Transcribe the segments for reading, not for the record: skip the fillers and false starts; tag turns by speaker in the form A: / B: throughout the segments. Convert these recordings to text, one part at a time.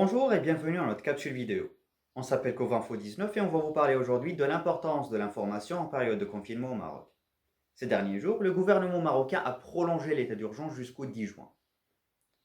A: Bonjour et bienvenue dans notre capsule vidéo. On s'appelle Covinfo19 et on va vous parler aujourd'hui de l'importance de l'information en période de confinement au Maroc. Ces derniers jours, le gouvernement marocain a prolongé l'état d'urgence jusqu'au 10 juin.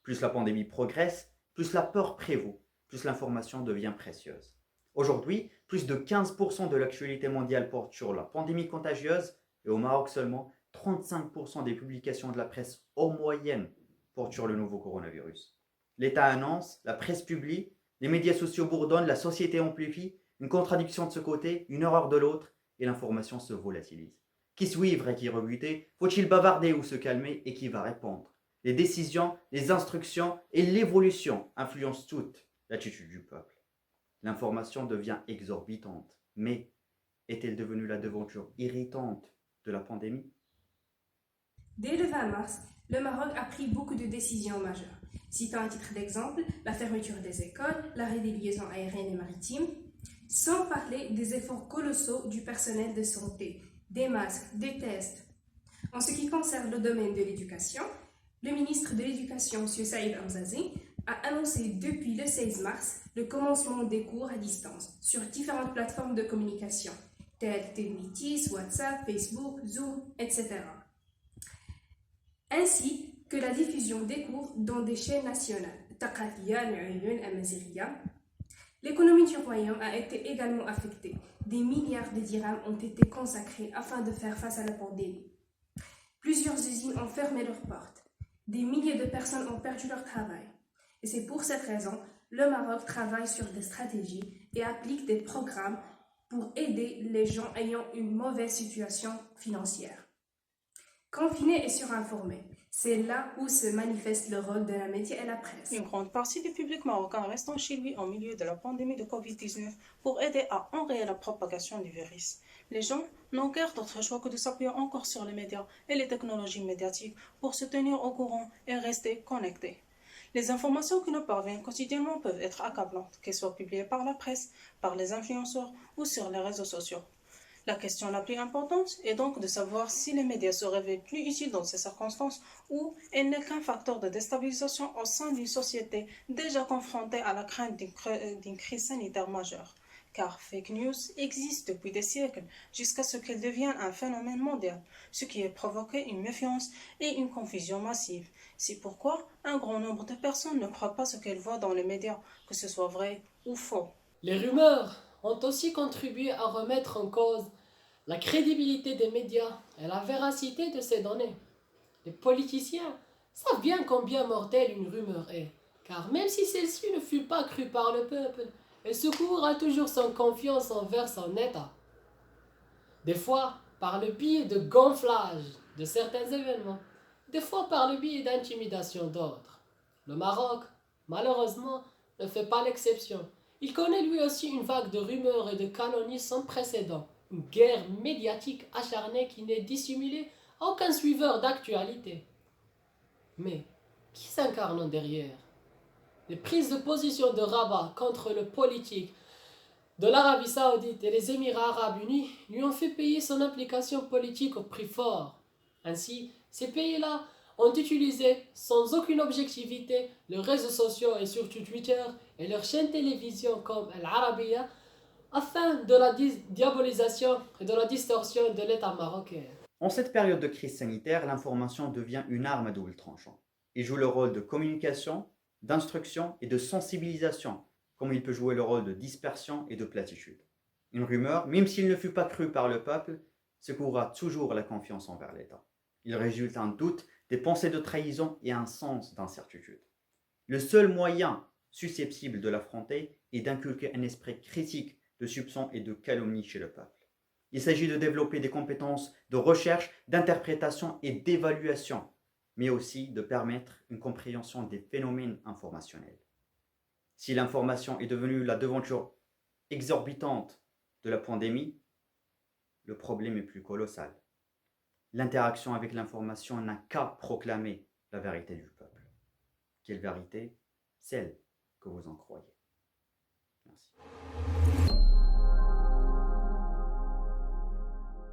A: Plus la pandémie progresse, plus la peur prévaut, plus l'information devient précieuse. Aujourd'hui, plus de 15% de l'actualité mondiale porte sur la pandémie contagieuse et au Maroc seulement 35% des publications de la presse en moyenne portent sur le nouveau coronavirus. L'État annonce, la presse publie, les médias sociaux bourdonnent, la société amplifie, une contradiction de ce côté, une erreur de l'autre, et l'information se volatilise. Qui suivre et qui rebuter? Faut-il bavarder ou se calmer? Et qui va répondre? Les décisions, les instructions et l'évolution influencent toutes l'attitude du peuple. L'information devient exorbitante, mais est-elle devenue la devanture irritante de la pandémie?
B: Dès le 20 mars, le Maroc a pris beaucoup de décisions majeures. Citant à titre d'exemple la fermeture des écoles, l'arrêt des liaisons aériennes et maritimes, sans parler des efforts colossaux du personnel de santé, des masques, des tests. En ce qui concerne le domaine de l'éducation, le ministre de l'Éducation, M. Saïd Amzazi, a annoncé depuis le 16 mars le commencement des cours à distance sur différentes plateformes de communication, telles Telmitis, WhatsApp, Facebook, Zoom, etc., ainsi que la diffusion des cours dans des chaînes nationales, Taqafiya, Nu'ayun, Amazighiya. L'économie du royaume a été également affectée. Des milliards de dirhams ont été consacrés afin de faire face à la pandémie. Plusieurs usines ont fermé leurs portes. Des milliers de personnes ont perdu leur travail. Et c'est pour cette raison, le Maroc travaille sur des stratégies et applique des programmes pour aider les gens ayant une mauvaise situation financière. Confinés et surinformés, c'est là où se manifeste le rôle de la média et la presse.
C: Une grande partie du public marocain restant chez lui au milieu de la pandémie de Covid-19 pour aider à enrayer la propagation du virus. Les gens n'ont guère d'autre choix que de s'appuyer encore sur les médias et les technologies médiatiques pour se tenir au courant et rester connectés. Les informations qui nous parviennent quotidiennement peuvent être accablantes, qu'elles soient publiées par la presse, par les influenceurs ou sur les réseaux sociaux. La question la plus importante est donc de savoir si les médias se révèlent plus utiles dans ces circonstances ou elle n'est qu'un facteur de déstabilisation au sein d'une société déjà confrontée à la crainte d'une crise sanitaire majeure. Car fake news existe depuis des siècles jusqu'à ce qu'elle devienne un phénomène mondial, ce qui a provoqué une méfiance et une confusion massive. C'est pourquoi un grand nombre de personnes ne croient pas ce qu'elles voient dans les médias, que ce soit vrai ou faux.
D: Les rumeurs ont aussi contribué à remettre en cause la crédibilité des médias et la véracité de ces données. Les politiciens savent bien combien mortelle une rumeur est, car même si celle-ci ne fut pas crue par le peuple, elle secourra toujours son confiance envers son État. Des fois par le biais de gonflage de certains événements, des fois par le biais d'intimidation d'autres. Le Maroc, malheureusement, ne fait pas l'exception. Il connaît lui aussi une vague de rumeurs et de calomnies sans précédent, une guerre médiatique acharnée qui n'est dissimulée à aucun suiveur d'actualité. Mais qui s'incarne derrière? Les prises de position de Rabat contre le politique de l'Arabie Saoudite et les Émirats Arabes Unis lui ont fait payer son implication politique au prix fort. Ainsi, ces pays-là ont utilisé sans aucune objectivité les réseaux sociaux et surtout Twitter et leurs chaînes télévision comme Al Arabiya afin de la diabolisation et de la distorsion de l'État marocain.
A: En cette période de crise sanitaire, l'information devient une arme à double tranchant. Il joue le rôle de communication, d'instruction et de sensibilisation, comme il peut jouer le rôle de dispersion et de platitude. Une rumeur, même s'il ne fut pas cru par le peuple, secourra toujours la confiance envers l'État. Il résulte un doute, des pensées de trahison et un sens d'incertitude. Le seul moyen susceptible de l'affronter est d'inculquer un esprit critique de soupçon et de calomnie chez le peuple. Il s'agit de développer des compétences de recherche, d'interprétation et d'évaluation, mais aussi de permettre une compréhension des phénomènes informationnels. Si l'information est devenue la devanture exorbitante de la pandémie, le problème est plus colossal. L'interaction avec l'information n'a qu'à proclamer la vérité du peuple. Quelle vérité? Celle que vous en croyez. Merci.